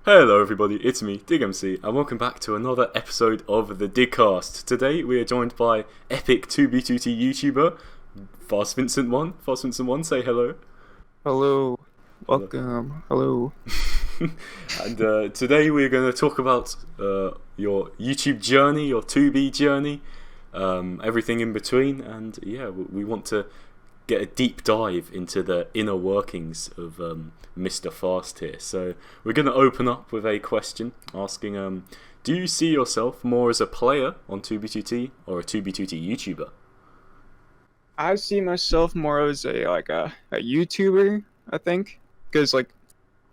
Hello everybody, it's me, DigMC, and welcome back to another episode of the DigCast. Today we are joined by epic 2B2T YouTuber, FastVincent1. FastVincent1, say hello. Hello. Welcome. Hello. And today we're going to talk about your YouTube journey, your 2B journey, everything in between, and yeah, we want to get a deep dive into the inner workings of Mr. Fast here. So we're going to open up with a question asking, do you see yourself more as a player on 2B2T or a 2B2T YouTuber? I see myself more as a YouTuber, I think, because I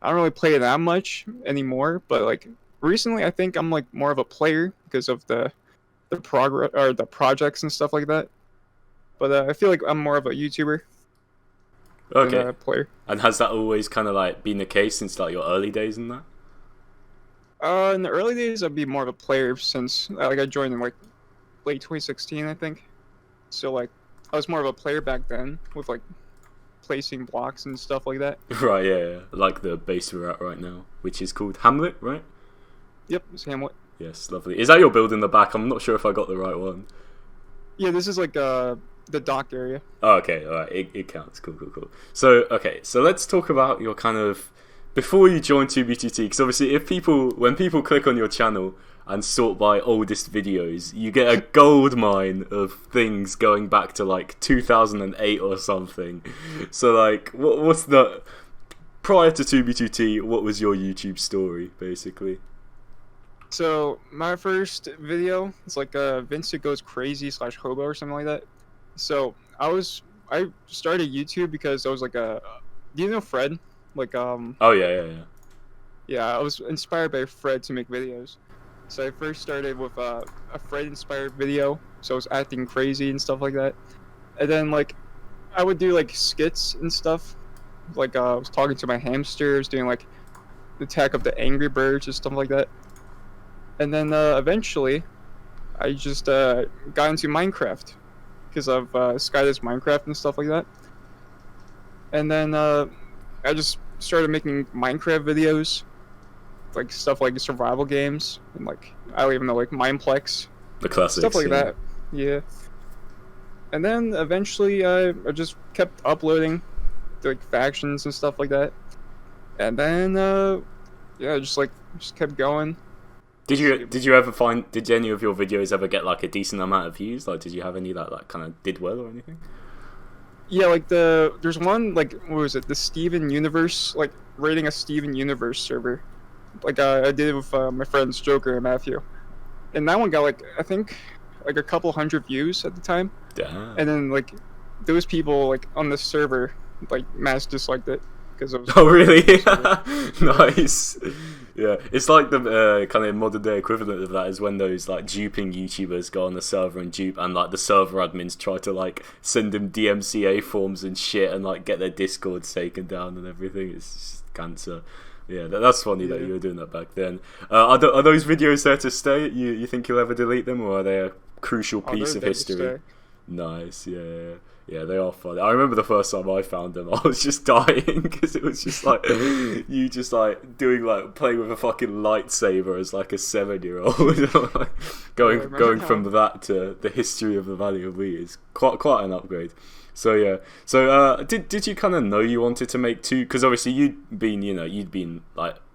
don't really play that much anymore, but recently I think I'm more of a player because of the progress or the projects and stuff like that. But I feel like I'm more of a YouTuber than a player. And has that always kind of been the case since your early days in that? In the early days, I'd be more of a player since I joined in late 2016, I think. So I was more of a player back then with placing blocks and stuff like that. Right, yeah. Like the base we're at right now, which is called Hamlet, right? Yep, it's Hamlet. Yes, lovely. Is that your build in the back? I'm not sure if I got the right one. Yeah, this is the dock area. Oh, okay, alright, it counts. Cool. So let's talk about your kind of before you joined 2B2T, because obviously when people click on your channel and sort by oldest videos, you get a gold mine of things going back to 2008 or something. So what's the prior to 2B2T, what was your YouTube story basically? So my first video is Vincent Goes Crazy / Hobo or something like that. So I started YouTube because I was do you know Fred? Oh yeah. Yeah, I was inspired by Fred to make videos. So I first started with a Fred inspired video. So I was acting crazy and stuff like that. And then I would do skits and stuff. I was talking to my hamsters, doing the Attack of the Angry Birds and stuff like that. And then eventually I just got into Minecraft because of Skydoes Minecraft and stuff like that. And then I just started making Minecraft videos, stuff like survival games, and I don't even know, Mineplex. The classics. Stuff like that, yeah. And then eventually I just kept uploading factions and stuff like that. And then yeah, just kept going. Did you ever did any of your videos ever get a decent amount of views? Did you have any that kind of did well or anything? Yeah, there's one what was it? The Steven Universe, rating a Steven Universe server. I did it with my friends Joker and Matthew, and that one got I think a couple hundred views at the time. Damn. And then those people on the server mass disliked it because of. Oh really? Nice. Yeah, it's the kind of modern day equivalent of that is when those duping YouTubers go on the server and dupe, and the server admins try to send them DMCA forms and shit and get their Discords taken down and everything. It's just cancer. Yeah, that's funny that you were doing that back then. Are those videos there to stay? You think you'll ever delete them, or are they a crucial piece of history? Nice, yeah. Yeah, they are funny. I remember the first time I found them, I was just dying because it was just you just doing playing with a fucking lightsaber as a 7-year-old. going from that to the history of the Valley of Wheat is quite an upgrade. So yeah, did you kind of know you wanted to make two? Because obviously you'd been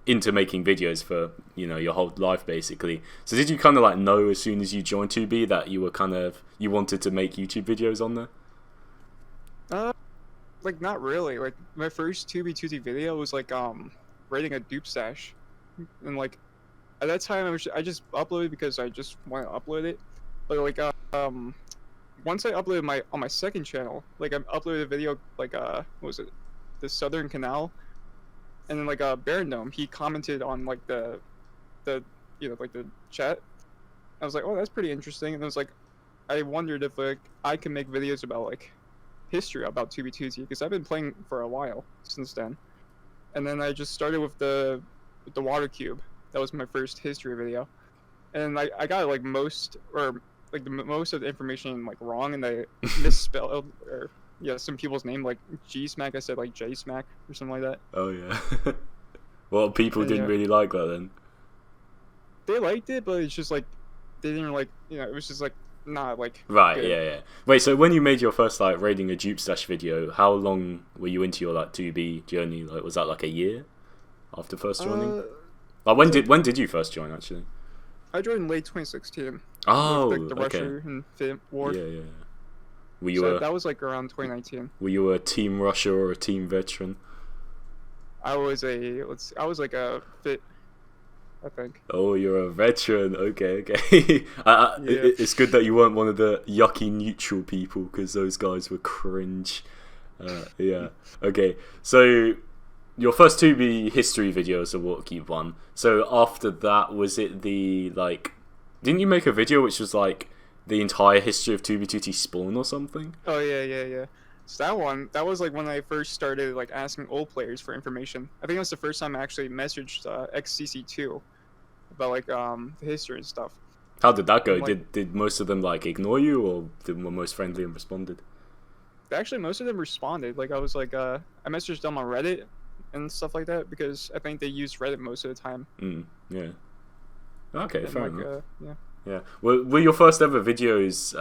into making videos for your whole life basically. So did you kind of know as soon as you joined 2B that you were you wanted to make YouTube videos on there? Not really. My first 2B2T video was rating a dupe stash, and at that time I just uploaded because I just want to upload it. But once I uploaded on my second channel, I uploaded a video what was it, the Southern Canal, and then Baron Gnome, he commented on the the chat. I was oh, that's pretty interesting, and I was I wondered if I can make videos about history about 2B2T because I've been playing for a while since then. And then I just started with the water cube. That was my first history video, and I got most most of the information wrong, and I misspelled some people's name G Smack. I said J Smack or something like that. Oh yeah. Well, people And, didn't yeah, really like that then. they liked it, but it's just like they didn't like, it was just like not like Right, good. yeah, yeah. Wait, so when you made your first like raiding a dupe stash video, how long were you into your like 2B journey? Like, was that like a year after first joining? Uh, Like, it's like when did you first join actually? I joined late 2016 with like Oh, the okay. Russia and Fit war. Yeah, yeah. Were you So a that was like around 2019. team Russia or a team veteran? I was I was like a Fit, I think. Oh, you're a veteran. Okay, okay. Yeah. It's good that you weren't one of the yucky neutral people because those guys were cringe. Yeah. Okay. So your first 2B history videos are what you've won. So after that, was it the like? Didn't you make a video which was like the entire history of 2B2T Spawn or something? Oh yeah, yeah, yeah. So that one, that was like when I first started like asking old players for information. I think that was the first time I actually messaged XCC2 about like the history and stuff. How did that go? And like Did most of them like ignore you, or were most friendly and responded? actually most of them responded. Like I was like I messaged them on Reddit and stuff like that because I think they use Reddit most of the time. Yeah. Okay, And fair like enough. yeah. Yeah. Were your first ever videos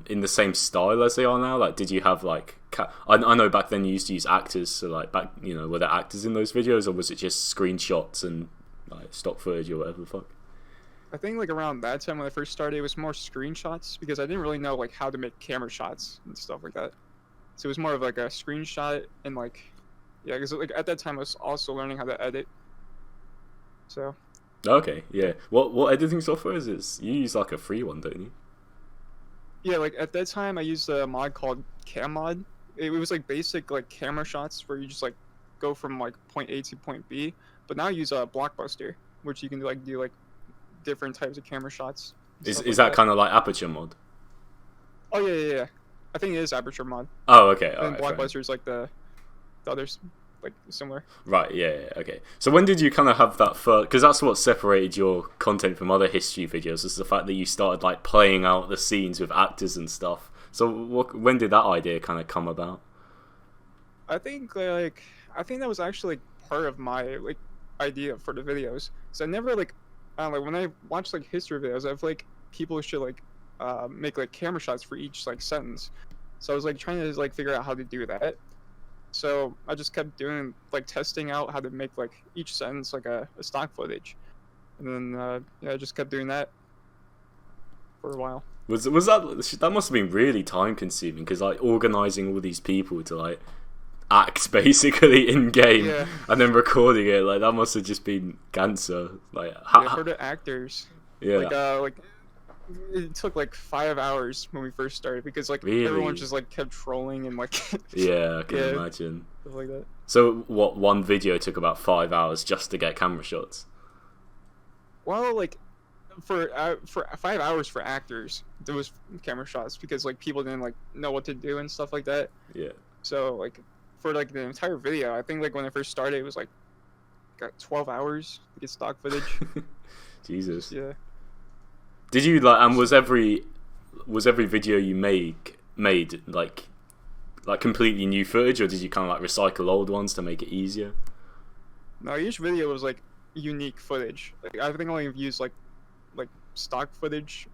in the same style as they are now? Like, did you have like? I know back then you used to use actors. So like back, were there actors in those videos, or was it just screenshots and like stock footage or whatever the fuck? I think like around that time when I first started, it was more screenshots because I didn't really know like how to make camera shots and stuff like that. So it was more of like a screenshot and like, yeah, because like at that time I was also learning how to edit. So Okay, yeah. What editing software is this? You use like a free one, don't you? yeah, like at that time I used a mod called Cam Mod. It was like basic like camera shots where you just like go from like point A to point B. But now I use a Blockbuster, which you can like do like different types of camera shots. And Is stuff is like that kind of like aperture mod? Oh yeah, yeah, yeah. I think it is Aperture Mod. Oh, okay. And Alright, Blockbuster is like the others, like similar. right, yeah, yeah, okay. So when did you kind of have that first? Because that's what separated your content from other history videos, is the fact that you started like playing out the scenes with actors and stuff. So when did that idea kind of come about? I think that was actually like, part of my like idea for the videos. So I never like, I don't know, like when I watch like history videos, I've like people should like make like camera shots for each like sentence. So I was like trying to like figure out how to do that. So I just kept doing like testing out how to make like each sentence like a stock footage, and then yeah, I just kept doing that for a while. Was that must have been really time consuming, because like organizing all these people to like act basically in game Yeah. and then recording it, like that must have just been cancer. Like Yeah, for the actors, yeah, like it took like 5 hours when we first started because like Really? everyone just like kept trolling and like yeah, I can Yeah. imagine. stuff like that. So what, one video took about 5 hours just to get camera shots? Well, like for 5 hours for actors, there was camera shots because like people didn't like know what to do and stuff like that. Yeah. So like for like the entire video, I think like when I first started, it was like got 12 hours to get stock footage. Jesus. Yeah. Did you like? And was every video you made like completely new footage, or did you kind of like recycle old ones to make it easier? No, each video was like unique footage. Like I think I only used like stock footage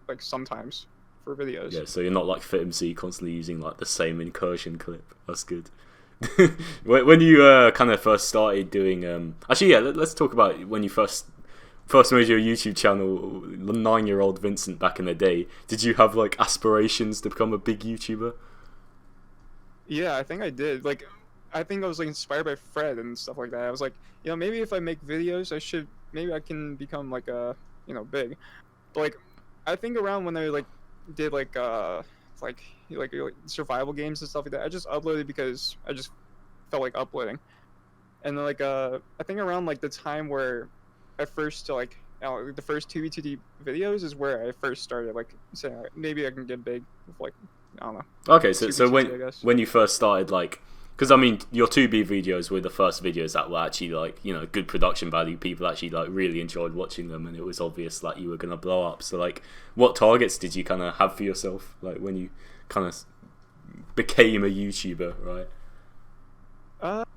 like sometimes for videos. Yeah, so you're not like FitMC constantly using like the same incursion clip. That's good. When you kind of first started doing actually, yeah, let's talk about when you first made your YouTube channel, 9-year-old Vincent back in the day. Did you have like aspirations to become a big YouTuber? Yeah, I think I did. Like, I think I was like inspired by Fred and stuff like that. I was like, maybe if I make videos, maybe I can become like a, big. But like, I think around when I like did like survival games and stuff like that, I just uploaded because I just felt like uploading. And then like I think around like the time where I first like the first 2v2d videos is where I first started like saying like, maybe I can get big with like, I don't know. Okay, so 2v2t, I guess. when you first started, like, because I mean your 2B videos were the first videos that were actually like good production value. People actually like really enjoyed watching them, and it was obvious that you were gonna blow up. So like, what targets did you kind of have for yourself, like when you kind of became a YouTuber, right?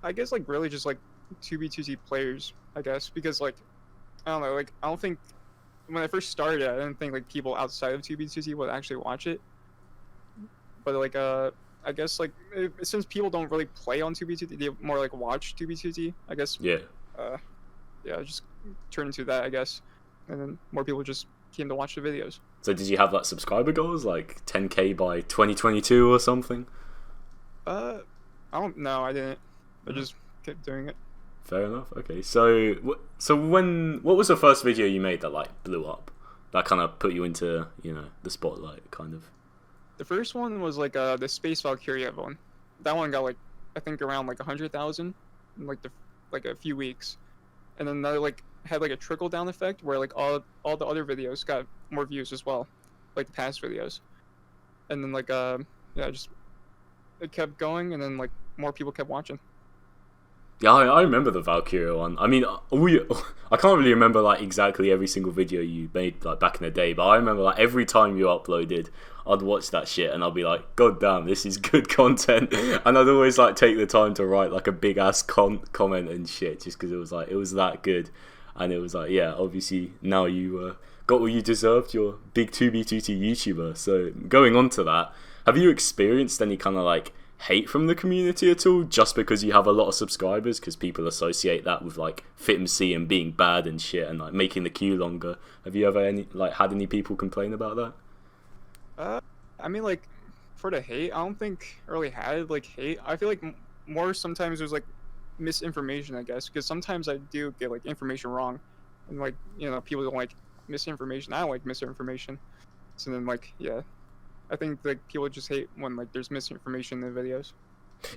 I guess like really just like 2B2T players, I guess, because like I don't know, like I don't think when I first started, I didn't think like people outside of 2B2T would actually watch it. But like I guess like since people don't really play on 2B2T, they more like watch 2B2T. I guess. Yeah. Yeah, just turn into that, I guess, and then more people just came to watch the videos. So did you have like subscriber goals, like 10K by 2022 or something? I don't know. I didn't. I just kept doing it. Fair enough. Okay. So what was the first video you made that like blew up? That kind of put you into, you know, the spotlight, kind of. The first one was like the Space Valkyria one. That one got like I think around like 100,000 in like a few weeks, and then that like had like a trickle down effect where like all the other videos got more views as well, like the past videos, and then like yeah, just it kept going, and then like more people kept watching. Yeah, I remember the Valkyria one. I mean, I can't really remember like exactly every single video you made like back in the day, but I remember like every time you uploaded, I'd watch that shit and I'd be like, God damn, this is good content. And I'd always like take the time to write like a big ass comment and shit, just because it was that good. And it was like, yeah, obviously now you got what you deserved. You're big 2B2T YouTuber. So going on to that, have you experienced any kind of like hate from the community at all, just because you have a lot of subscribers? Because people associate that with like FitMC and being bad and shit, and like making the queue longer. Have you ever had any people complain about that? I mean, like for the hate, I don't think I really had like hate. I feel like more sometimes there's like misinformation, I guess, because sometimes I do get like information wrong, and like you know people don't like misinformation. I don't like misinformation, so then like yeah. I think like people just hate when like there's misinformation in the videos.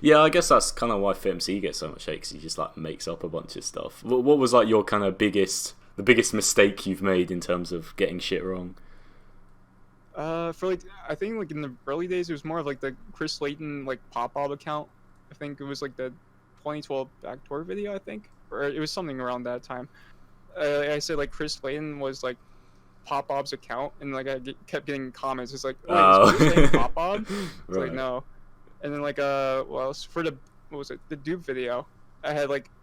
Yeah, I guess that's kind of why FitMC gets so much hate, because he just like makes up a bunch of stuff. What was like your kind of biggest mistake you've made in terms of getting shit wrong? For like I think like in the early days it was more of like the Chris Layton like pop-up account. I think it was like the 2012 backdoor video, I think, or it was something around that time. I said like Chris Layton was like Pop-Ob's account, and like I kept getting comments. It's like, oh, is Chris Layton Pop-Ob? It's Right. like no. And then like what else for the what was it, the dupe video? I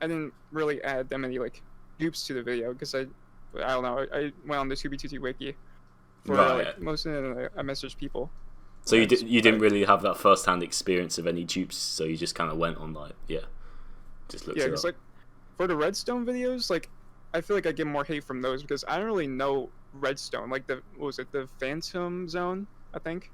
didn't really add that many like dupes to the video because I don't know. I went on the 2B2T wiki for Right. like most of it. I messaged people. So you didn't really have that first-hand experience of any dupes, so you just kind of went on like just looked Yeah, it because up. like for the Redstone videos, like I feel like I get more hate from those because I don't really know Redstone. Like the what was it, the Phantom Zone, I think.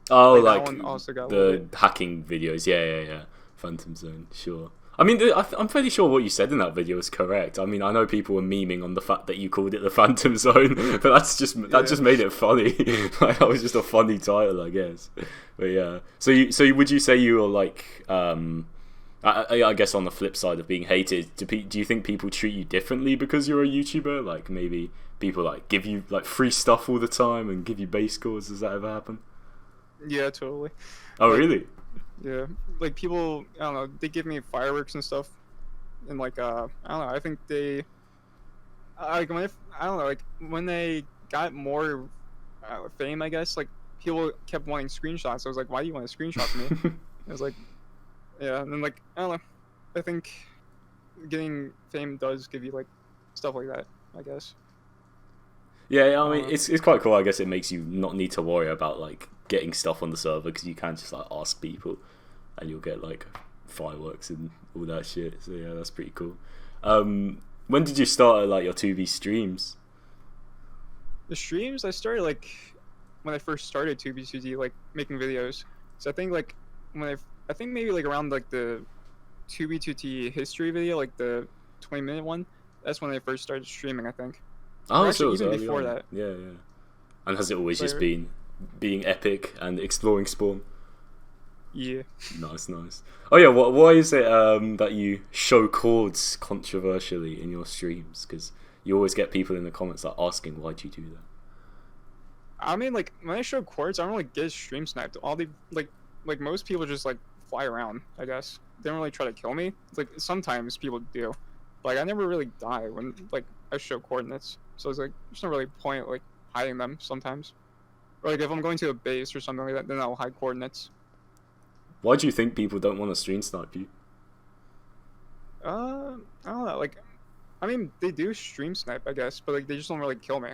Oh, that like one also got a the little bit. hacking videos. Yeah. Phantom Zone, sure. I mean, I'm pretty sure what you said in that video is correct. I mean, I know people were memeing on the fact that you called it the Phantom Zone, but that just made it funny. Like, that was just a funny title, I guess. But yeah, so would you say you were like, I guess on the flip side of being hated, do you think people treat you differently because you're a YouTuber? Like maybe people like give you like free stuff all the time and give you base scores. Does that ever happen? Yeah, totally. Oh, Like, really? yeah, like people, I don't know, they give me fireworks and stuff, and like I don't know, I think they, like I don't know, like when they got more fame, I guess, like people kept wanting screenshots. I was like, why do you want a screenshot of me? I was like, yeah, and then like I don't know, I think getting fame does give you like stuff like that, I guess. Yeah, I mean, it's quite cool. I guess it makes you not need to worry about like getting stuff on the server, because you can just like ask people, and you'll get like fireworks and all that shit. So yeah, that's pretty cool. When did you start like your 2B streams? The streams I started like when I first started 2B2T, like making videos. So I think like I think maybe like around like the 2B2T history video, like the 20-minute one. That's when I first started streaming, I think. Oh, Or so it actually, was even early before on. that. Yeah. And has it always just Like- been being epic and exploring Spawn? Yeah. Nice. Oh yeah, why is it that you show chords controversially in your streams? Because you always get people in the comments like asking, why do you do that? I mean, like when I show chords, I don't really get stream sniped. All the like most people just like fly around. I guess they don't really try to kill me. Like sometimes people do. Like I never really die when like I show coordinates. So it's like there's no really point like hiding them sometimes. Or like if I'm going to a base or something like that, then I'll hide coordinates. Why do you think people don't want to stream snipe you? I don't know. Like, I mean, they do stream snipe, I guess, but like they just don't really kill me.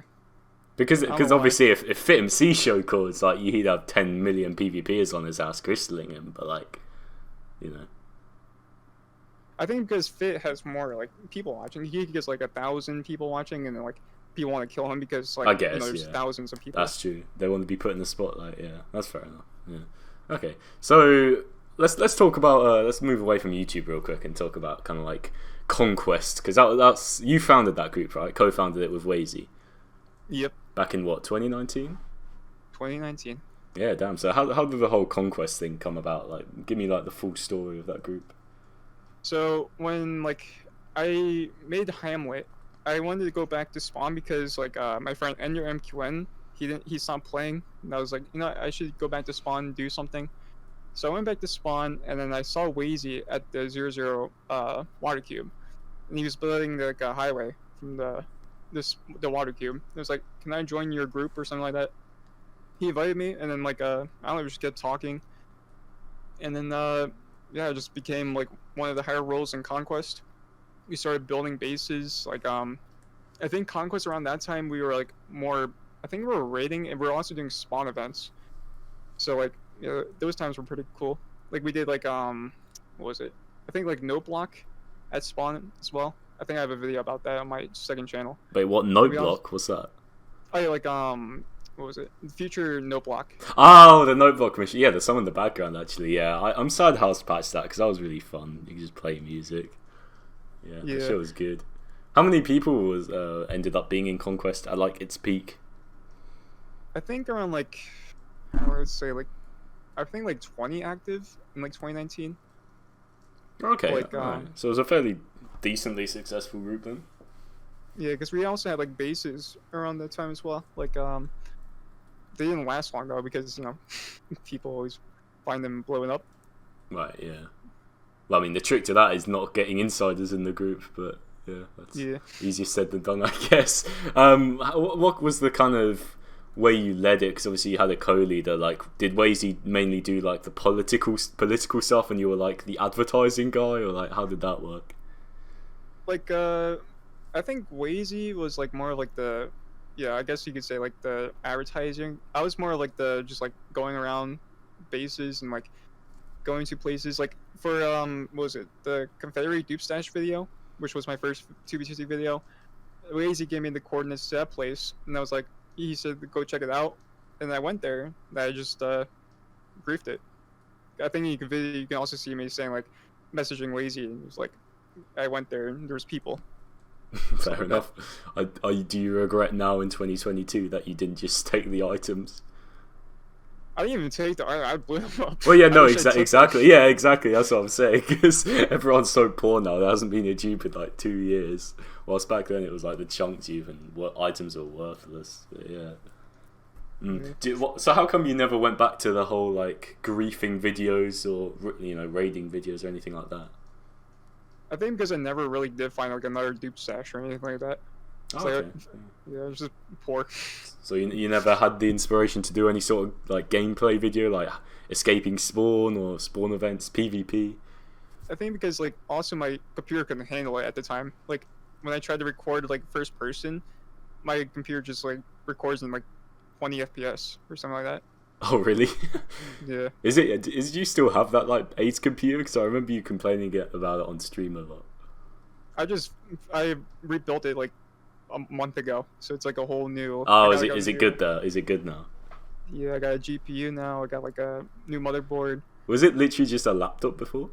Because I don't know why. obviously if FitMC showed calls, like he'd have 10 million PvPers on his ass crystalling him, but like, you know. I think because Fit has more like people watching. He gets like 1,000 people watching, and then like people want to kill him because like I guess, there's yeah. thousands of people. That's true. They want to be put in the spotlight. Yeah, that's fair enough. Yeah. Okay, so let's talk about let's move away from YouTube real quick and talk about kind of like Conquest, because that's you founded that group, right? Co-founded it with Wazy. Yep. Back in what, 2019? 2019. Yeah, damn. So how did the whole Conquest thing come about? Like, give me like the full story of that group. So when like I made Hamlet, I wanted to go back to Spawn because like my friend Ender MQN, he stopped playing, and I was like, you know, I should go back to Spawn and do something. So I went back to Spawn, and then I saw Wazy at the 00 water cube, and he was building like a highway from the water cube. It was like, can I join your group or something like that? He invited me, and then like I don't know, we just kept talking, and then yeah, it just became like one of the higher roles in Conquest. We started building bases. Like I think Conquest around that time we were like more. I think we were raiding, and we were also doing spawn events. So like, you know, those times were pretty cool. Like we did like what was it? I think like Note Block at spawn as well. I think I have a video about that on my second channel. Wait, what note block? What's that? Oh yeah, like what was it? Future Note Block. Oh, the note block mission. Yeah, there's some in the background actually. Yeah, I'm sad House patched that because that was really fun. You could just play music. Yeah, the show was good. How many people was ended up being in Conquest at like its peak? I think around like, I would say like, I think like 20 active in like 2019. Okay, like, right. So it was a fairly decently successful group then. Yeah, because we also had like bases around that time as well. Like they didn't last long though because you know people always find them blowing up. Right. Yeah. Well, I mean, the trick to that is not getting insiders in the group, but yeah, that's easier said than done, I guess. What was the kind of way you led it? Because obviously you had a co-leader. Like, did Wazy mainly do like the political stuff, and you were like the advertising guy, or like how did that work? Like I think Wazy was like more like the, yeah, I guess you could say like the advertising. I was more like the just like going around bases and like going to places like for what was it, the Confederate dupe stash video, which was my first 2v2c video. Wazy gave me the coordinates to that place, and I was like, he said go check it out, and I went there and I just briefed it. I think you can also see me saying like messaging Wazy, and it was like I went there and there was people. Fair enough. Do you regret now in 2022 that you didn't just take the items? I didn't even take the I blew them up. Well, yeah, no, exactly. Yeah, exactly. That's what I'm saying. Because everyone's so poor now. There hasn't been a dupe in like 2 years. Whilst back then it was like the chunk dupe and what items are worthless. But yeah. So how come you never went back to the whole like griefing videos or raiding videos or anything like that? I think because I never really did find like another dupe stash or anything like that. Oh, okay. Yeah, it was just poor. So you never had the inspiration to do any sort of like gameplay video, like escaping spawn or spawn events, PvP? I think because like also my computer couldn't handle it at the time. Like when I tried to record like first person, my computer just like records in like 20 FPS or something like that. Oh really? Yeah. Is you still have that like AIDS computer? Because I remember you complaining about it on stream a lot. I rebuilt it like a month ago, so it's like a whole new. Oh, is it good though? Is it good now? Yeah, I got a GPU now. I got like a new motherboard. Was it literally just a laptop before?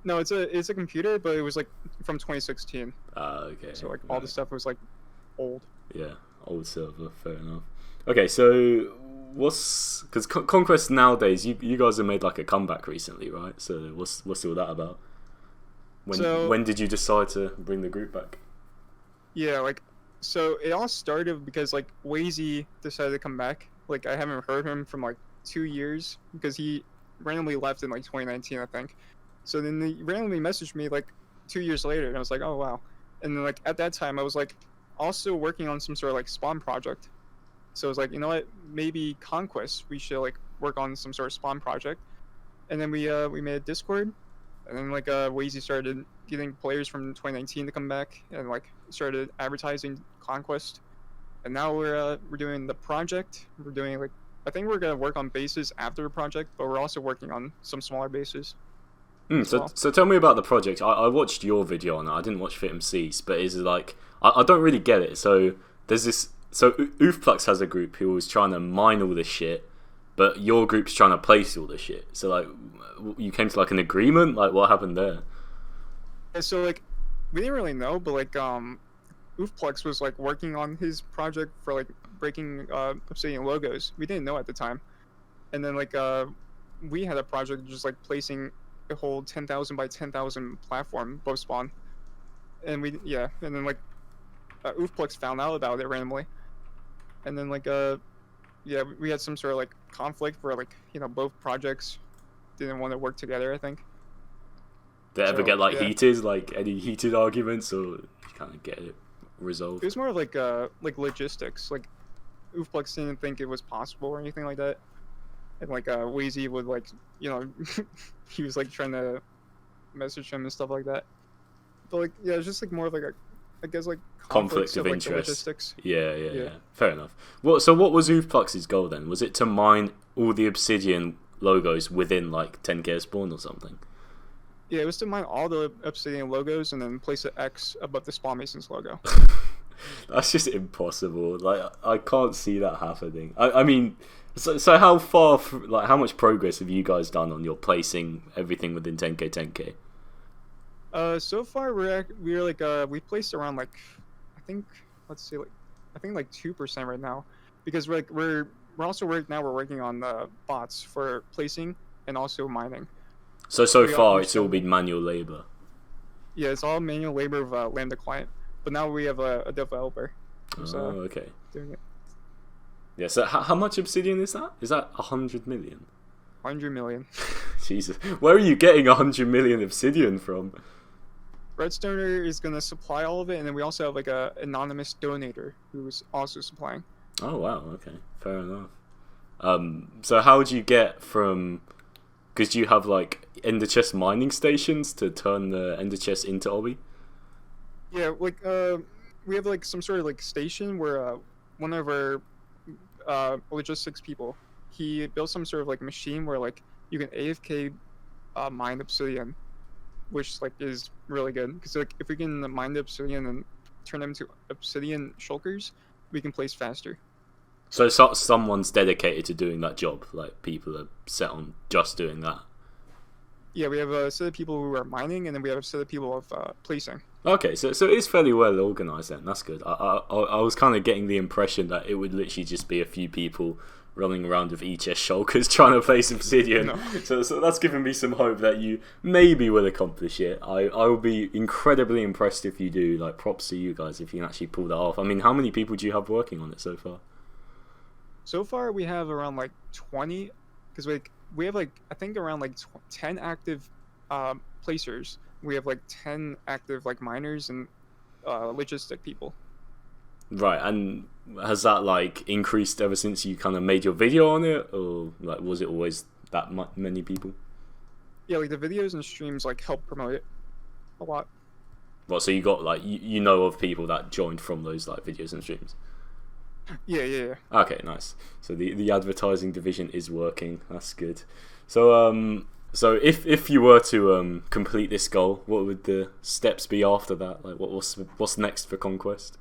No, it's a computer, but it was like from 2016. Okay. So like all the stuff was like old. Yeah, old server. Fair enough. Okay, so because Conquest nowadays, you guys have made like a comeback recently, right? So what's all that about? When did you decide to bring the group back? Yeah, like, so it all started because like Wazy decided to come back. Like I haven't heard him from like 2 years because he randomly left in like 2019, I think. So then he randomly messaged me like 2 years later, and I was like, oh wow. And then like at that time I was like also working on some sort of like spawn project. So I was like, you know what, maybe Conquest, we should like work on some sort of spawn project. And then we made a Discord, And then like Wazy started getting players from 2019 to come back, and like started advertising Conquest. And now we're doing the project. We're doing like, I think we're gonna work on bases after the project, but we're also working on some smaller bases. So tell me about the project. I watched your video on it. I didn't watch FitMC's, but is it like I don't really get it. So there's this. So Oofplux has a group who was trying to mine all this shit, but your group's trying to place all this shit. So like, you came to like an agreement. Like, what happened there? Yeah, so like, we didn't really know, but like Oofplux was like working on his project for like breaking Obsidian logos. We didn't know at the time, and then like we had a project just like placing a whole 10,000 by 10,000 platform above spawn, and and then like Oofplux found out about it randomly, and then like we had some sort of like conflict where like both projects didn't want to work together, I think. Did it ever get like heated, like any heated arguments, or you kind of get it resolved? It was more of like logistics. Like Oofplux didn't think it was possible or anything like that, and like Wazy would like he was like trying to message him and stuff like that. But like it's just like more of like I guess like conflict of like, interest. Logistics. Yeah. Fair enough. So what was Oofplux's goal then? Was it to mine all the Obsidian logos within like 10k spawn or something? Yeah, it was to mine all the Obsidian logos and then place an X above the Spawn Masons logo. That's just impossible. Like, I can't see that happening. I mean, so how far, how much progress have you guys done on your placing everything within 10k? So far we're like we placed around like I think 2% right now, because we're also working on bots for placing and also mining. So far it's all been manual labor. Yeah, it's all manual labor of Lambda client, but now we have a developer who's okay. doing it. Yeah, so how much Obsidian is that? Is that 100 million? 100 million. Jesus, where are you getting 100 million Obsidian from? Redstoner is gonna supply all of it, and then we also have like a anonymous donator who's also supplying. Oh wow, okay, fair enough. So how would you get from? Because you have like ender chest mining stations to turn the ender chest into obby. Yeah, like we have like some sort of like station where one of our logistics people, he built some sort of like machine where like you can AFK mine Obsidian, which like is really good because like if we can mine the Obsidian and turn them into Obsidian shulkers, we can place faster. So someone's dedicated to doing that job. Like people are set on just doing that. Yeah, we have a set of people who are mining, and then we have a set of people of placing. Okay, so it is fairly well organized then. That's good. I was kind of getting the impression that it would literally just be a few people running around with EHS shulkers trying to place Obsidian. No. So that's given me some hope that you maybe will accomplish it. I will be incredibly impressed if you do. Like, props to you guys if you can actually pull that off. I mean, how many people do you have working on it so far? So far, we have around like 20, because we have like I think around like 10 active placers. We have like 10 active like miners and logistic people. Right, and has that like increased ever since you kind of made your video on it, or like was it always that many people? Yeah, like the videos and streams like help promote it a lot. Well, so you got like you know of people that joined from those like videos and streams. Yeah. Okay, nice. So the advertising division is working. That's good. So so if you were to complete this goal, what would the steps be after that? Like what's next for Conquest?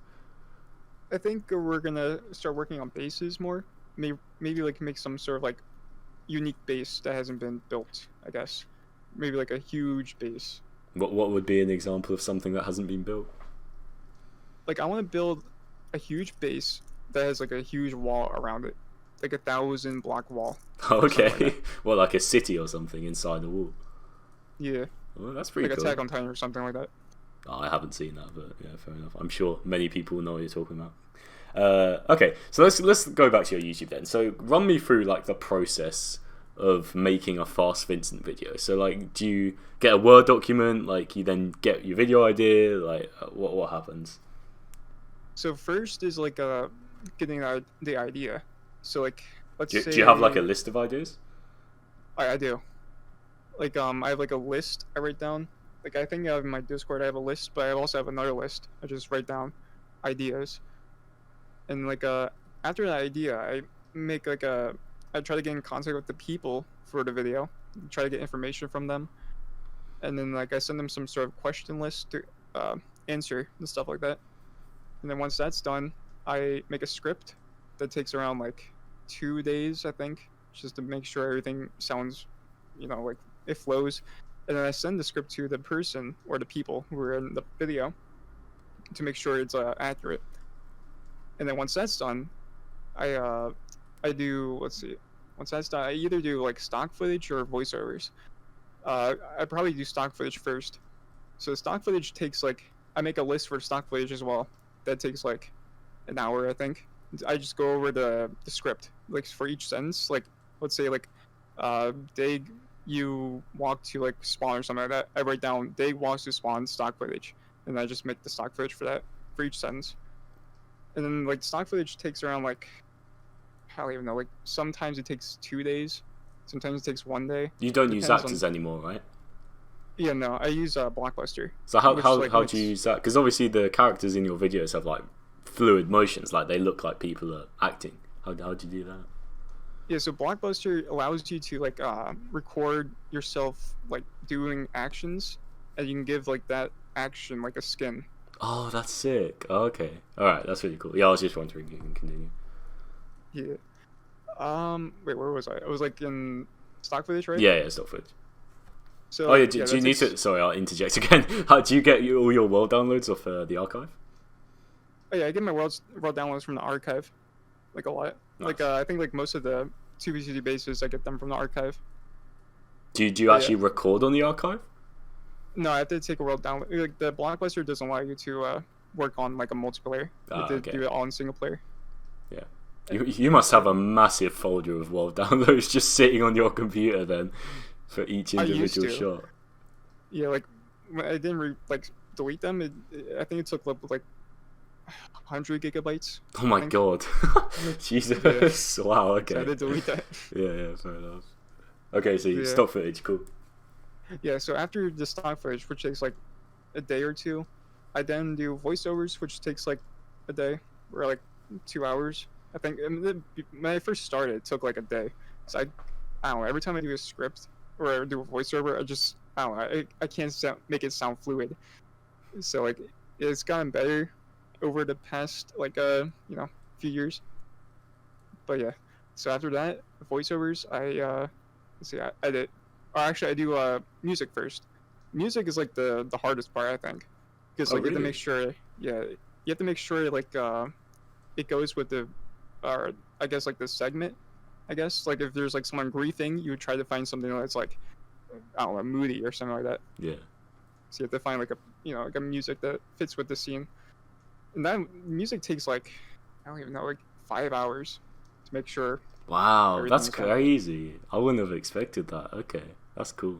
I think we're gonna start working on bases more. Maybe like make some sort of like unique base that hasn't been built. I guess maybe like a huge base. What would be an example of something that hasn't been built? Like I want to build a huge base that has like a huge wall around it, like 1,000 block wall. Okay, like well, like a city or something inside the wall. Yeah. Well, that's pretty like cool. Attack on Titan or something like that. Oh, I haven't seen that, but yeah, fair enough. I'm sure many people know what you're talking about. Okay, so let's go back to your YouTube then. So run me through like the process of making a FastVincent video. So like, do you get a Word document? Like you then get your video idea? Like what happens? So first is like getting the idea. So like let's say. Do you have like a list of ideas? I do. Like I have like a list I write down. Like I think in my Discord I have a list, but I also have another list. I just write down ideas, and like after that idea, I make like I try to get in contact with the people for the video, try to get information from them, and then like I send them some sort of question list to answer and stuff like that. And then once that's done, I make a script that takes around like 2 days, I think, just to make sure everything sounds, like it flows. And then I send the script to the person or the people who are in the video to make sure it's accurate. And then once that's done, I do, let's see, once that's done, I either do like stock footage or voiceovers. I probably do stock footage first. So the stock footage takes like, I make a list for stock footage as well. That takes like an hour, I think. I just go over the script, like for each sentence. Like, let's say like, Dig, you walk to like spawn or something like that. I write down Dig walks to spawn stock footage, and I just make the stock footage for that for each sentence. And then like stock footage takes around like, I don't even know. Like sometimes it takes 2 days, sometimes it takes 1 day. You don't use actors anymore, right? Yeah, no, I use Blockbuster. So how do you use that? Because obviously the characters in your videos have like fluid motions, like they look like people are acting. How do you do that? Yeah, so Blockbuster allows you to like record yourself like doing actions, and you can give like that action like a skin. Oh, that's sick. Oh, okay, all right, that's really cool. Yeah, I was just wondering. You can continue. Yeah. Wait, where was I? I was like in stock footage, right? Yeah, stock footage. So, oh yeah, do you need to? Sorry, I'll interject again. Do you get all your world downloads off the archive? Oh yeah, I get my world downloads from the archive, like a lot. Nice. Like I think like most of the 2v2 bases, I get them from the archive. Do you actually record on the archive? No, I have to take a world download. Like the Blockbuster doesn't allow you to work on like a multiplayer. You have to do it all in single player. Yeah. You must have a massive folder of world downloads just sitting on your computer then for each individual shot. Yeah, like I didn't delete them. I think it took like 100 gigabytes. Oh my god. Jesus. Yeah. Wow, okay. So I did delete that. Yeah, fair enough. Okay, so stock footage, cool. Yeah, so after the stock footage, which takes like a day or two, I then do voiceovers, which takes like a day or like 2 hours. I think when I first started, it took like a day. So I don't know, every time I do a script or I do a voiceover, I don't know, I can't make it sound fluid. So like it's gotten better over the past like few years. But yeah, so after that, voiceovers, I edit. Or actually, I do music first. Music is like the hardest part, I think, because like you have to make sure. Yeah, you have to make sure like it goes with the, I guess like the segment. I guess like if there's like someone grieving, you would try to find something that's like, I don't know, moody or something like that. Yeah. So you have to find like a music that fits with the scene. And that music takes like, I don't even know, like 5 hours to make sure. Wow, that's crazy. I wouldn't have expected that. Okay, that's cool.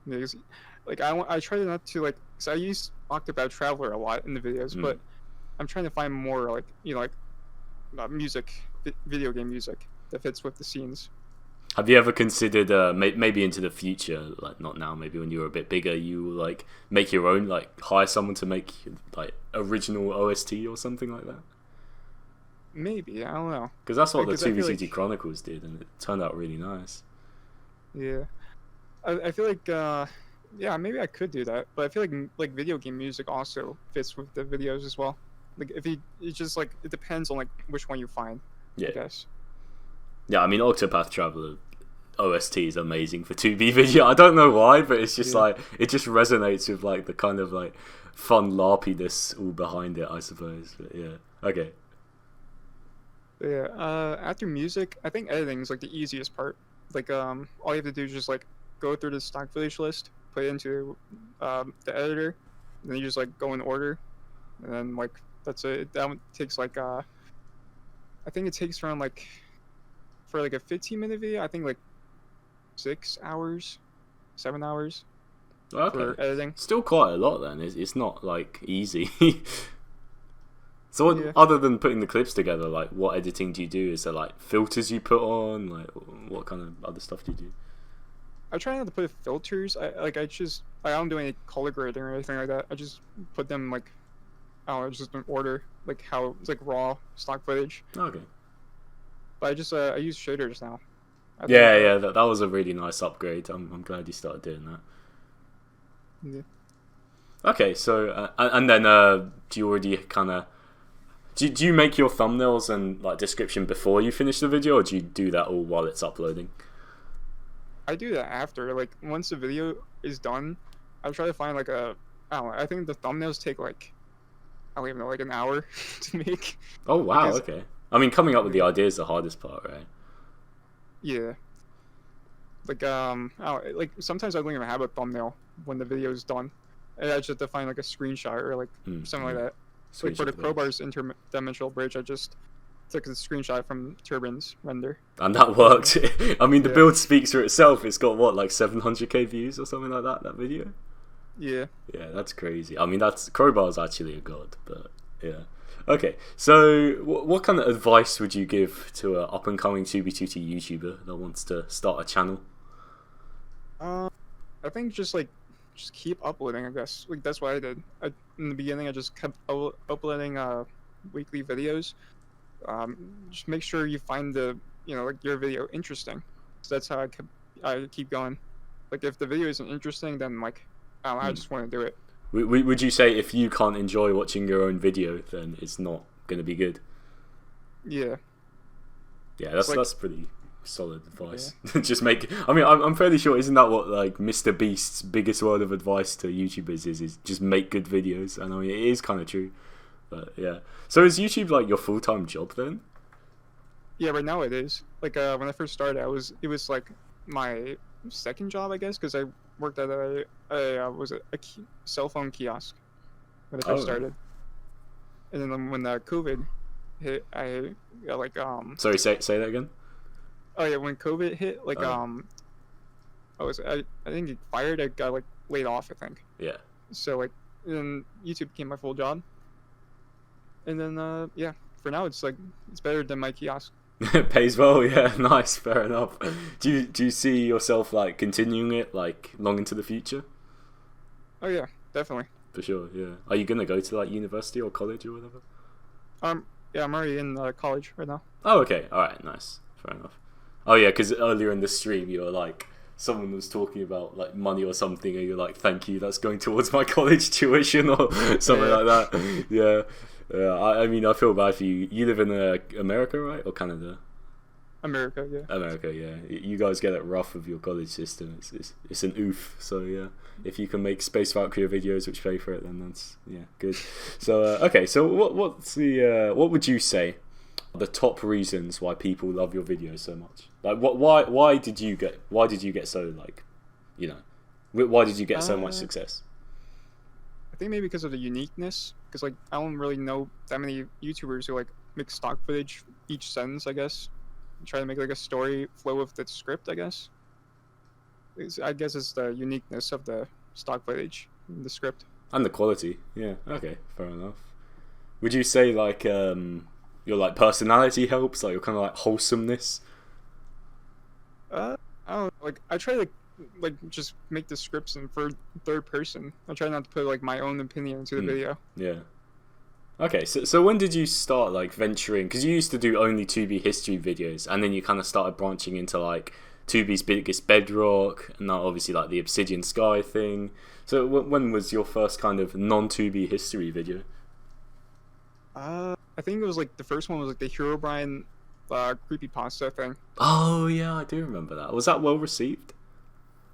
Yeah, like I try not to like, cause I use Octopath Traveler a lot in the videos, but I'm trying to find more like music, video game music that fits with the scenes. Have you ever considered maybe into the future, like not now, maybe when you're a bit bigger, you like make your own, like hire someone to make like original OST or something like that? Maybe, I don't know. Because that's what the 2v2 Chronicles did, and it turned out really nice. Yeah, I feel like yeah, maybe I could do that, but I feel like video game music also fits with the videos as well. Like it's just like it depends on like which one you find. Yeah. I guess. Yeah, I mean Octopath Traveler OST is amazing for 2B video. I don't know why, but it's just like it just resonates with like the kind of like fun larpiness all behind it, I suppose. But yeah, okay. Yeah. After music, I think editing is like the easiest part. Like all you have to do is just like go through the stock footage list, put it into the editor, and then you just like go in order, and then like that's it. That one takes like I think it takes around like for like a 15-minute video, I think like 6 hours, 7 hours for editing. Still quite a lot then. It's not like easy. So what, other than putting the clips together, like what editing do you do? Is there like filters you put on? Like what kind of other stuff do you do? I try not to put filters. I don't do any color grading or anything like that. I just put them like, I don't know, just in order, like how it's like raw stock footage. Okay. But I use shaders now. Yeah, that was a really nice upgrade. I'm glad you started doing that. Yeah. Okay, so and then do you already kind of do you make your thumbnails and like description before you finish the video, or do you do that all while it's uploading? I do that after. Like once the video is done, I try to find like I don't know, I think the thumbnails take like, I don't even know, like an hour to make. Oh wow, okay. I mean, coming up with the idea is the hardest part, right? Yeah. Like like sometimes I don't even have a thumbnail when the video is done. And I just have to find like a screenshot or like something like that. Like for the crowbar's interdimensional bridge, I just took a screenshot from Turbin's render. And that worked. I mean, the build speaks for itself. It's got what, like 700k views or something like that video? Yeah. Yeah, that's crazy. I mean, crowbar's actually a god, but yeah. Okay, so what kind of advice would you give to an up-and-coming 2B2T YouTuber that wants to start a channel? I think just keep uploading, I guess. Like, that's what I did. In the beginning, I just kept uploading weekly videos. Just make sure you find your video interesting. So that's how I keep going. Like, if the video isn't interesting, then like, I just want to do it. Would you say if you can't enjoy watching your own video, then it's not going to be good? Yeah. Yeah, that's pretty solid advice. Yeah. Just I mean, I'm fairly sure, isn't that what like Mr. Beast's biggest word of advice to YouTubers is just make good videos? And I mean, it is kind of true. But yeah. So is YouTube like your full-time job then? Yeah, right now it is. Like when I first started, it was like my second job, I guess, because I worked at a cell phone kiosk when I first started. And then when COVID hit, I got like Sorry, say that again. Oh yeah, when COVID hit, like I think it fired. I got like laid off, I think. Yeah. So like, then YouTube became my full job. And then yeah, for now it's better than my kiosk. It pays well, yeah. Nice, fair enough. Do you see yourself like continuing it like long into the future? Oh yeah, definitely. For sure, yeah. Are you gonna go to like university or college or whatever? Yeah, I'm already in college right now. Oh, okay. All right, nice, fair enough. Oh yeah, because earlier in the stream you were like, someone was talking about like money or something, and you're like, "Thank you, that's going towards my college tuition" or something like that. Yeah. Yeah, I mean, I feel bad for you. You live in America, right? Or Canada? America, yeah. America, yeah. You guys get it rough with your college system. It's an oof. So yeah, if you can make Space Valkyrie videos which pay for it, then that's good. So okay, so what would you say are the top reasons why people love your videos so much? Like why did you get so like, why did you get so much success? I think maybe because of the uniqueness. Because like I don't really know that many YouTubers who like make stock footage each sentence, I guess. Try to make like a story flow with the script, I guess. I guess it's the uniqueness of the stock footage in the script. And the quality, yeah. Okay, fair enough. Would you say like your like personality helps, like your kind of like wholesomeness? I don't know, like I try to like just make the scripts in third person. I try not to put like my own opinion into the video. Yeah. Okay, so when did you start like venturing? Because you used to do only 2B history videos, and then you kind of started branching into like 2B's biggest bedrock, and now obviously like the Obsidian Sky thing. So when was your first kind of non-2B history video? I think it was like the first one was like the Herobrine creepypasta thing. Oh yeah, I do remember that. Was that well received?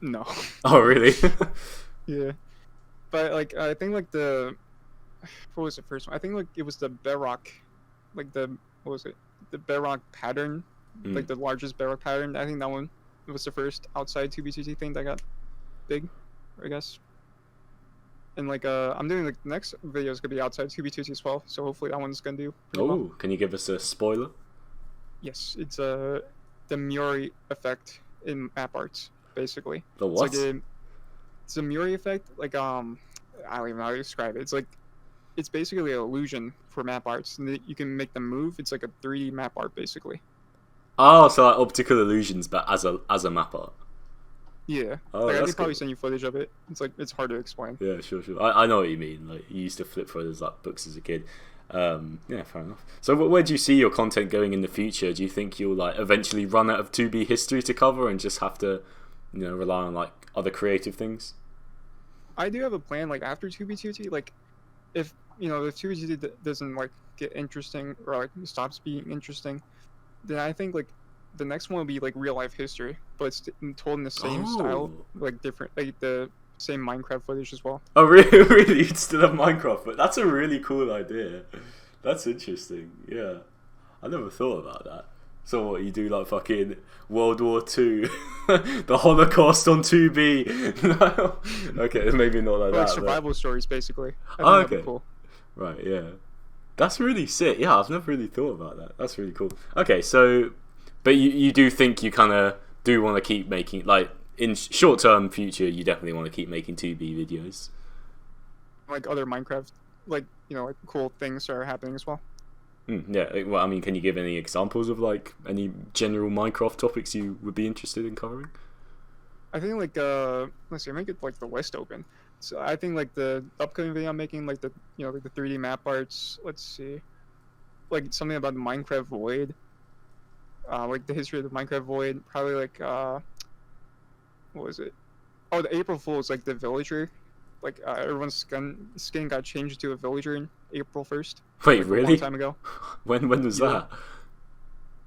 No. Oh really? Yeah, but like I think like what was the first one? I think like it was the bedrock, like the bedrock pattern, like the largest bedrock pattern. I think that one was the first outside 2B2T thing that got big, I guess. And like I'm doing the next video is gonna be outside 2B2T as well, so hopefully that one's gonna do. Oh, can you give us a spoiler? Yes, it's the Muri effect in map arts, basically. The what? It's a Muri effect, like I don't even know how to describe it. It's basically an illusion for map arts, and you can make them move. It's like a 3D map art, basically. Oh, so like optical illusions, but as a map art. Yeah, Oh, like I that's could probably cool. send you footage of it. It's like it's hard to explain. Yeah, sure, sure. I know what you mean. Like you used to flip through those like books as a kid. Yeah, fair enough. So where do you see your content going in the future? Do you think you'll like eventually run out of 2B history to cover and just have to, rely on like other creative things? I do have a plan like after 2B2T, like if if 2B2T doesn't like get interesting or like stops being interesting, then I think like the next one will be like real life history, but it's told in the same style, Oh. like different, like the same Minecraft footage as well. Oh, really? Really? You'd still have Minecraft, but that's a really cool idea. That's interesting. Yeah, I never thought about that. So what you do like fucking World War Two, the Holocaust on 2B? No, okay, maybe not like Or like that. survival stories, basically. I Oh, think that'd be okay, cool. right, yeah, that's really sick. Yeah, I've never really thought about that. That's really cool. Okay, so, but you do think you kind of do want to keep making like in short term future, you definitely want to keep making 2B videos. Like other Minecraft, like like cool things are happening as well. Yeah, well, I mean, can you give any examples of like any general Minecraft topics you would be interested in covering? I think like let's see, make it like the West Open. So I think like the upcoming video I'm making, like the like the 3D map arts. Let's see, like something about the Minecraft Void. Like the history of the Minecraft Void. Probably like what was it? Oh, the April Fool's, like the villager. Like everyone's skin got changed to a villager in April 1st. Wait, Like a long really? time ago. When was Yeah. that?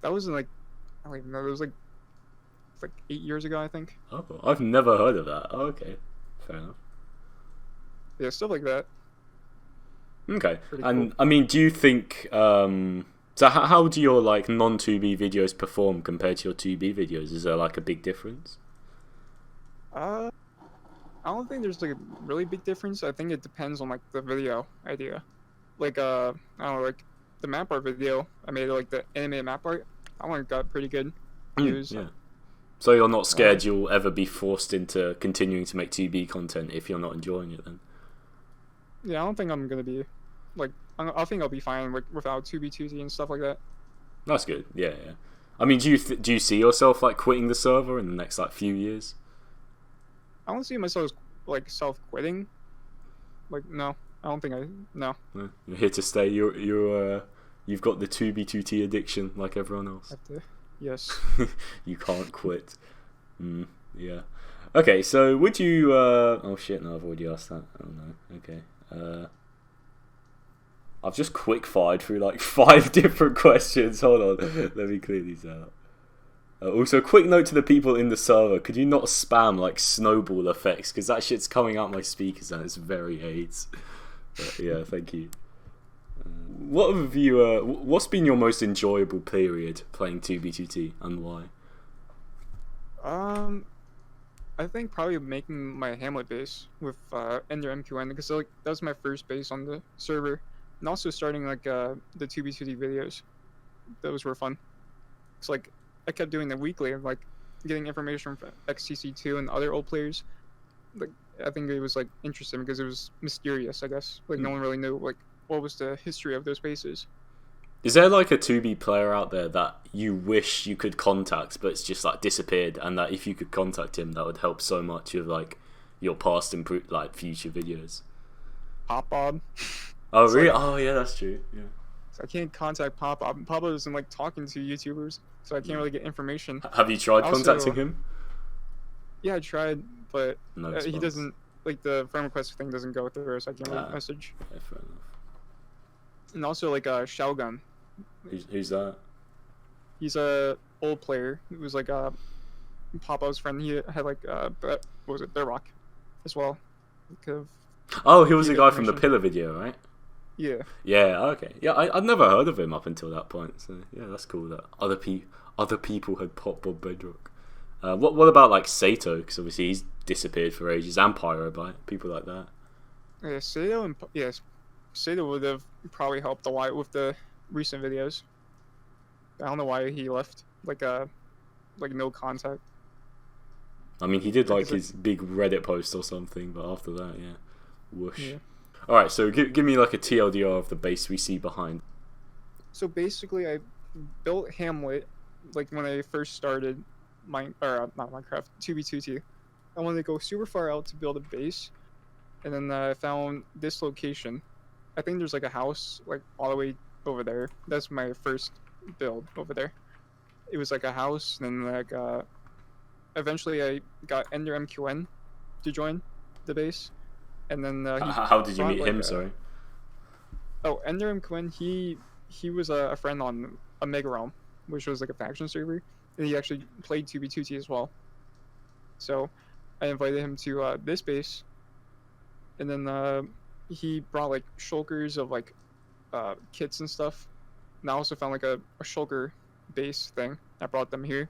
That was in like I don't even know. It was like 8 years ago, I think. Oh, I've never heard of that. Oh, okay, fair enough. Yeah, stuff like that. Okay, Pretty and cool. I mean, do you think so? How do your like non 2B videos perform compared to your 2B videos? Is there like a big difference? Uh, I don't think there's like a really big difference. I think it depends on like the video idea. Like I don't know, like the map art video I made, like the animated map art. That one got pretty good views. Yeah. So you're not Uh, scared you'll ever be forced into continuing to make 2B content if you're not enjoying it then? yeah, I don't think I'm gonna be like I think I'll be fine like without 2B2T and stuff like that. That's good. Yeah, yeah. I mean, do you see yourself like quitting the server in the next like few years? I don't see myself as like self quitting. Like no, I don't think I no. No, you're here to stay. You've got the 2B2T addiction like everyone else. Have to, yes. You can't quit. Yeah. Okay, so would you? Oh shit! No, I've already asked that. Oh no. Okay. I've just quick fired through like 5 different questions. Hold on, let me clear these out. Also, quick note to the people in the server: could you not spam like snowball effects? Because that shit's coming out my speakers and it's very AIDS. But, yeah, thank you. What have you? What's been your most enjoyable period playing 2B2T and why? I think probably making my Hamlet base with Ender MQN, because like that was my first base on the server, and also starting like the 2B2D videos. Those were fun. It's like I kept doing them weekly and like getting information from XTC2 and other old players. Like I think it was like interesting because it was mysterious. I guess like no one really knew like what was the history of those bases. Is there like a 2B player out there that you wish you could contact, but it's just like disappeared, and that if you could contact him, that would help so much with like your past and like future videos? Pop Bob. Oh It's really? like- Oh yeah, that's true. Yeah. So I can't contact Pop Bob. Pop Bob isn't like talking to YouTubers, so I can't really get information. Have you tried Also- contacting him? Yeah, I tried, but No he response. doesn't like the friend request thing doesn't go through, so I can't really Ah. message. Yeah, fair enough. And also like Shogun, Who's that? he's a old player. He was like Papa's friend. He had like what was it, Rock, as well. Kind of, Oh, he was the Keep guy from the information. Pillar video, right? yeah. Yeah. Okay. Yeah, I'd never heard of him up until that point. So yeah, that's cool that other people had popped Bob Bedrock. What about like Sato? Because obviously he's disappeared for ages, and Pyrobite, people like that. Yeah, Sato and yes, Sato would have probably helped a lot with the recent videos. I don't know why he left. Like no contact. I mean, he did Like, like is it- his big Reddit post or something, but after that, yeah, whoosh. Yeah. All right, so give me like a TLDR of the base we see behind. So basically, I built Hamlet like when I first started not Minecraft 2B2T. I wanted to go super far out to build a base, and then I found this location. I think there's like a house like all the way over there. That's my first build over there. It was like a house, and then like eventually I got Ender MQN to join the base, and then How did you meet him? Sorry. Oh, Ender MQN, he was a friend on a Mega Realm, which was like a faction server, and he actually played 2B2T as well. So I invited him to this base, and then he brought like shulkers of like kits and stuff. And I also found like a shulker base thing. I brought them here,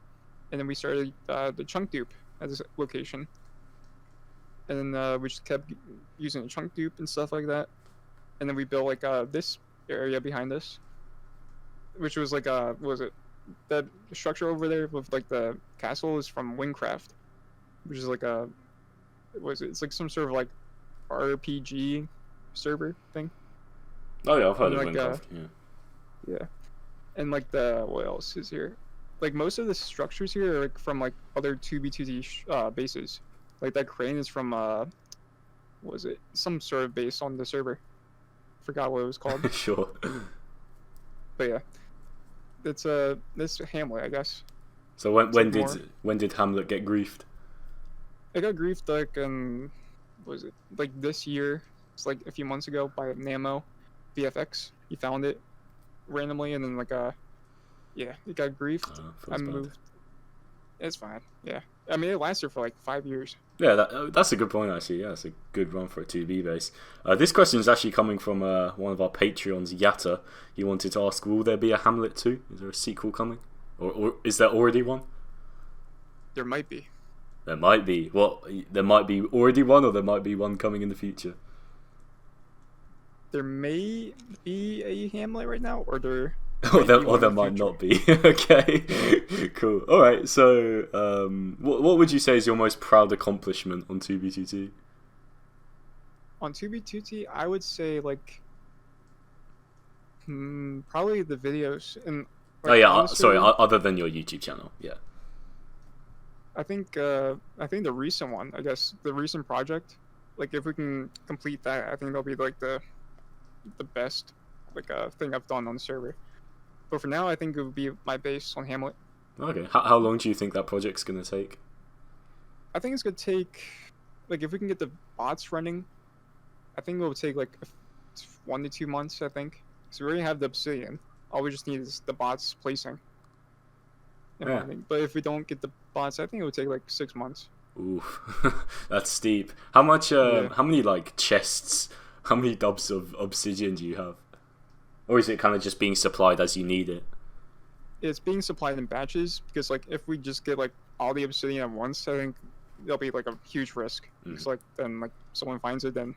and then we started the chunk dupe at this location. And then we just kept using the chunk dupe and stuff like that. And then we built like this area behind us, which was like what was it? That structure over there with like the castle is from Wingcraft, which is like a it's like some sort of like RPG server thing. Oh yeah, I've heard of like, Minecraft. Yeah, and like what else is here? Like most of the structures here are like from like other 2B2T bases. Like that crane is from what was it? Some sort of base on the server. Forgot what it was called. Sure. But yeah, it's this Hamlet, I guess. So when did Hamlet get griefed? It got griefed like what was it like this year? It's like a few months ago by Namo, VFX. He found it randomly, and then like yeah, it got griefed. I moved. It's fine. Yeah, I mean it lasted for like 5 years. Yeah, that's a good point actually. Yeah, it's a good run for a 2B base. This question is actually coming from one of our Patreons, Yatta. He wanted to ask, will there be a Hamlet 2? Is there a sequel coming? Or is there already one? There might be. There might be. What? There might be already one, or there might be one coming in the future? There may be a Hamlet right now, or there... or there might not be. Okay, cool. All right. So, what would you say is your most proud accomplishment on 2B2T? On 2B2T, I would say like probably the videos and. Like, oh yeah, sorry. Other than your YouTube channel, yeah. I think the recent one, I guess, the recent project. Like if we can complete that, I think that'll be like the best like thing I've done on the server. But for now, I think it would be my base on Hamlet. Okay. How long do you think that project's gonna take? I think it's gonna take, like, if we can get the bots running, I think it will take like 1 to 2 months. I think. So we already have the Obsidian. All we just need is the bots placing. Yeah. But if we don't get the bots, I think it would take like 6 months. Ooh, that's steep. How much? Yeah. How many like chests? How many dubs of Obsidian do you have? Or is it kind of just being supplied as you need it? It's being supplied in batches because, like, if we just get like all the Obsidian at once, I think there'll be like a huge risk. Because like then like someone finds it, then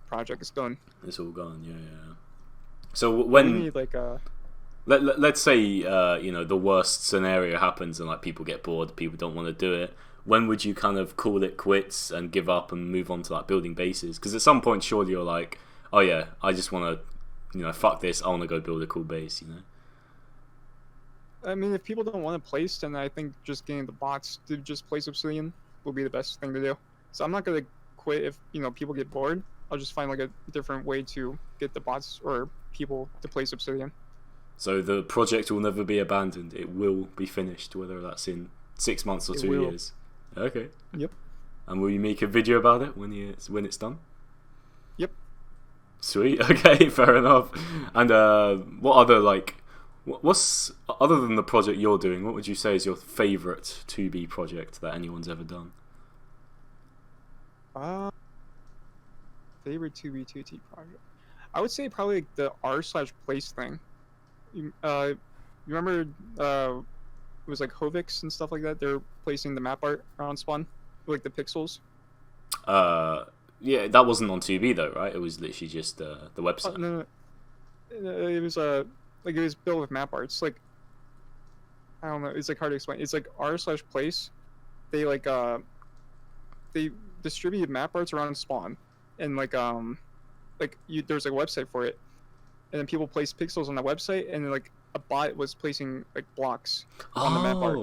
project is done. It's all gone. Yeah. So when we need like let's say you know the worst scenario happens and like people get bored, people don't want to do it. When would you kind of call it quits and give up and move on to like building bases? Because at some point, surely you're like, oh yeah, I just want to. You know, fuck this, I want to go build a cool base, you know? I mean, if people don't want to place, then I think just getting the bots to just place Obsidian will be the best thing to do. So I'm not going to quit if, you know, people get bored. I'll just find like a different way to get the bots or people to place Obsidian. So the project will never be abandoned. It will be finished, whether that's in 6 months or 2 years. Okay. Yep. And will you make a video about it when it's done? Yep. Sweet. Okay, fair enough. And what other what's other than the project you're doing? What would you say is your favorite 2B project that anyone's ever done? Favorite 2B2T project. I would say probably like the r/place thing. You remember it was like Hovix and stuff like that. They're placing the map art around spawn, like the pixels. Yeah, that wasn't on 2B though, right? It was literally just the website. No. It was like it was built with map arts. Like I don't know. It's like hard to explain. It's like r/place. They like they distribute map arts around spawn, and like there's a website for it, and then people place pixels on the website, and then like a bot was placing like blocks on the map art.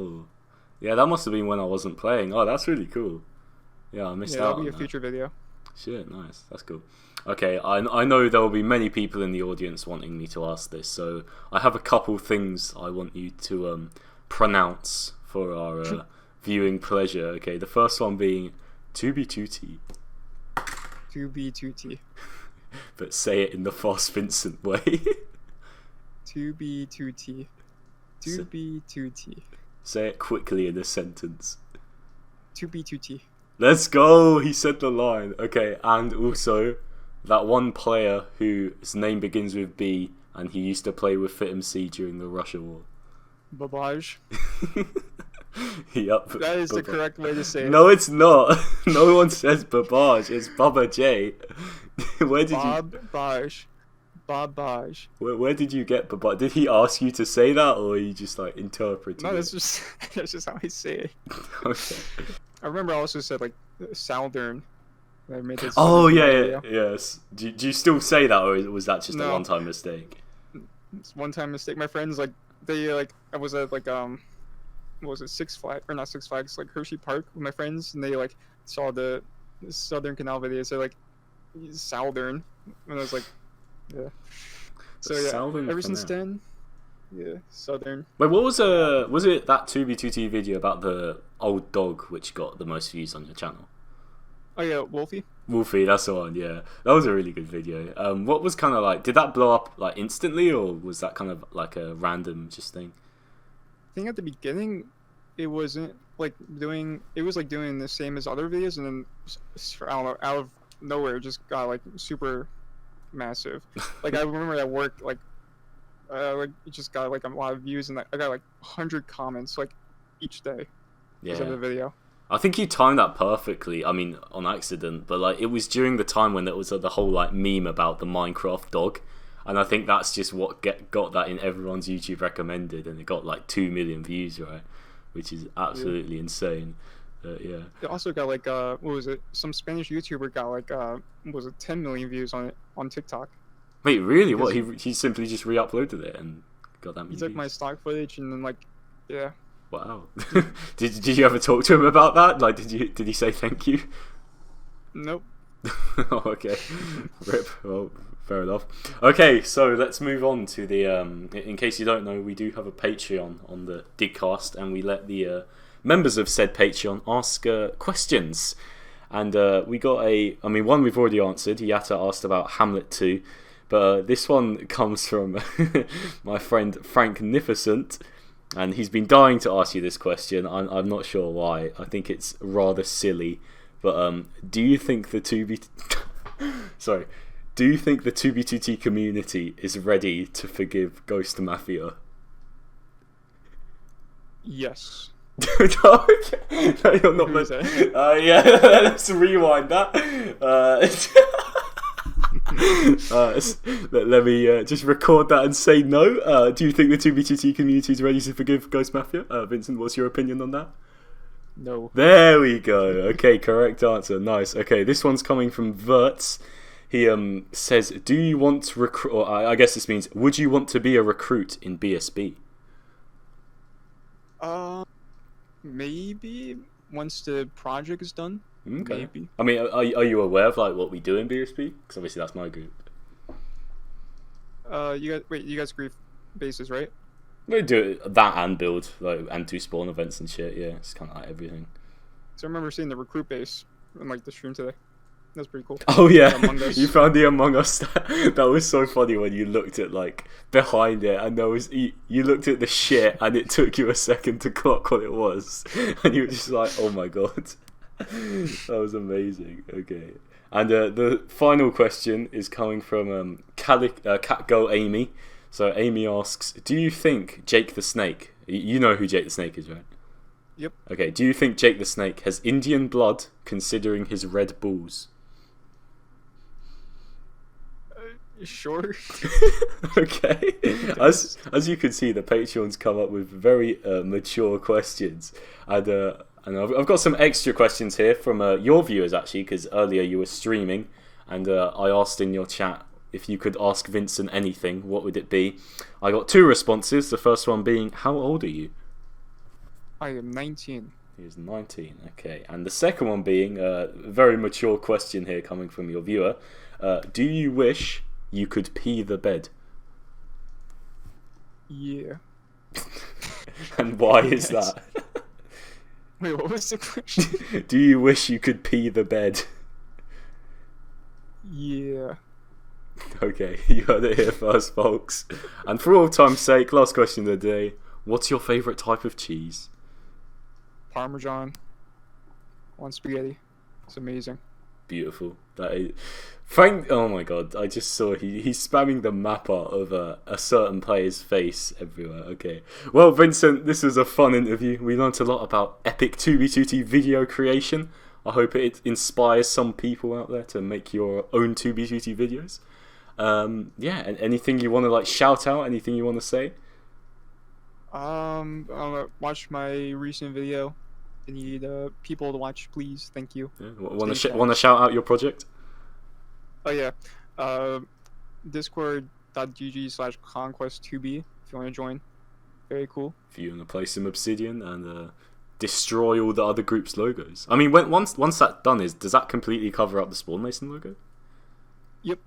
Yeah, that must have been when I wasn't playing. Oh, that's really cool. Yeah, I missed Yeah, out that'll on be a that. future video. Shit, nice. That's cool. Okay, I know there will be many people in the audience wanting me to ask this, so I have a couple things I want you to pronounce for our viewing pleasure. Okay, the first one being 2B2T. 2B2T. But say it in the Fast Vincent way. 2B2T. 2B2T. Say it quickly in a sentence. 2B2T. Let's go! He said the line. Okay, and also that one player whose name begins with B and he used to play with FitMC during the Russia War. Babbaj. Yep. That is the correct way to say it. No, it's not. No one says Babbaj. It's Babbaj. Where did Babbaj. Babbaj. Where did you get Babbaj? Did he ask you to say that, or are you just like interpreting? No, it? that's just how I say it. Okay. I remember I also said like Southern. I made this Oh yeah, video. yes. Do you still say that, or was that just a No. one-time mistake? It's one time mistake. My friends like they like I was at like what was it, Six Flags or not Six Flags, like Hershey Park with my friends, and they like saw the Southern Canal video, so like Southern, and I was like, yeah. So yeah, Southern ever since Canal. then, yeah, Southern. Wait, what was it that 2B2T video about the old dog which got the most views on your channel? Oh yeah, Wolfie. Wolfie, that's the one. Yeah, that was a really good video. What was kind of like? Did that blow up like instantly, or was that kind of like a random just thing? I think at the beginning, it wasn't like doing. It was like doing the same as other videos, and then I don't know, out of nowhere, it just got like super massive. Like I remember at work, like it just got like a lot of views, and like, I got like 100 comments like each day because of the Yeah, video. I think you timed that perfectly. I mean, on accident, but like it was during the time when there was the whole like meme about the Minecraft dog, and I think that's just what got that in everyone's YouTube recommended, and it got like 2 million views, right? Which is absolutely insane. Yeah. It also got like what was it? Some Spanish YouTuber got like what was it, 10 million views on it on TikTok. Wait, really? What? He simply just re-uploaded it and got that many He took views? my stock footage and then like, yeah. Wow. Did you ever talk to him about that? Like, did he say thank you? Nope. Oh, okay. Rip. Well, fair enough. Okay, so let's move on to the. In case you don't know, we do have a Patreon on the DigCast, and we let the members of said Patreon ask questions. And we got one we've already answered. Yatta asked about Hamlet 2, but this one comes from my friend Franknificent. And he's been dying to ask you this question. I'm not sure why. I think it's rather silly. But do you think the 2B2T community is ready to forgive Ghost Mafia? Yes. No, you're not. Who is that? Yeah, let's rewind that. Let me just record that and say no. Do you think the 2B2T community is ready to forgive Ghost Mafia? Vincent, what's your opinion on that? No. There we go. Okay, correct answer. Nice. Okay, this one's coming from Verts. He says, do you want to recruit, or I guess this means, would you want to be a recruit in BSB? Maybe once the project is done. Okay. Maybe. I mean, are you aware of like what we do in BSB? Because obviously that's my group. You guys grief bases, right? We do that and build, like, and do spawn events and shit. Yeah, it's kind of like everything. So I remember seeing the recruit base in like the stream today. That's pretty cool. Oh yeah, Among Us. you found the Among Us. That was so funny when you looked at like behind it, and there was you looked at the shit, and it took you a second to clock what it was, and you were just like, "Oh my god." That was amazing. Okay, and the final question is coming from Catgirl Amy. So Amy asks, "Do you think Jake the Snake? You know who Jake the Snake is, right?" Yep. Okay. Do you think Jake the Snake has Indian blood, considering his red balls? Sure. Okay. As you can see, the Patreons come up with very mature questions, and I've got some extra questions here from your viewers actually, because earlier you were streaming, and I asked in your chat if you could ask Vincent anything, what would it be? I got 2 responses. The first one being, how old are you? I am 19. He was 19. Okay, and the second one being a very mature question here coming from your viewer. Do you wish you could pee the bed? Yeah. And why is that? Wait, what was the question? Do you wish you could pee the bed? Yeah. Okay, you heard it here first, folks. And for all time's sake, last question of the day. What's your favourite type of cheese? Parmesan on spaghetti. It's amazing. Beautiful. That is... Frank, oh my god, I just saw he's spamming the map art of a certain player's face everywhere. Okay. Well, Vincent, this was a fun interview. We learnt a lot about epic 2v2t video creation. I hope it inspires some people out there to make your own 2v2t videos. Yeah, and anything you want to like shout out, anything you want to say? Watch my recent video. I need people to watch, please. Thank you. Yeah. Want to shout out your project? Oh yeah, discord.gg/conquest2b if you want to join. Very cool. If you want to play some Obsidian and destroy all the other group's logos. I mean, once that's done, does that completely cover up the Spawn Mason logo? Yep.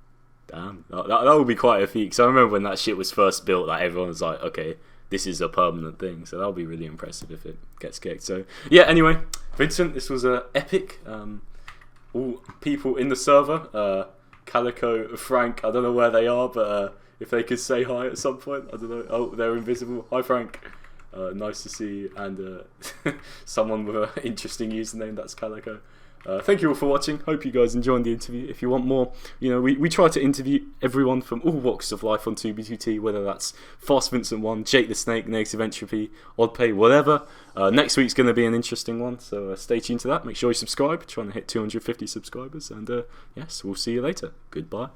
Damn, that would be quite a feat. Because I remember when that shit was first built, like everyone was like, okay, this is a permanent thing. So that'll be really impressive if it gets kicked. So yeah, anyway, Vincent, this was epic. All people in the server, Calico, Frank, I don't know where they are, but if they could say hi at some point, I don't know. Oh, they're invisible. Hi, Frank. Nice to see you. And someone with an interesting username, that's Calico. Thank you all for watching. Hope you guys enjoyed the interview. If you want more, you know, we try to interview everyone from all walks of life on 2b2t, whether that's FastVincent1, Jake the Snake, Negative Entropy, Oddpay, whatever. Next week's going to be an interesting one, so stay tuned to that. Make sure you subscribe. Trying to hit 250 subscribers, and yes, we'll see you later. Goodbye.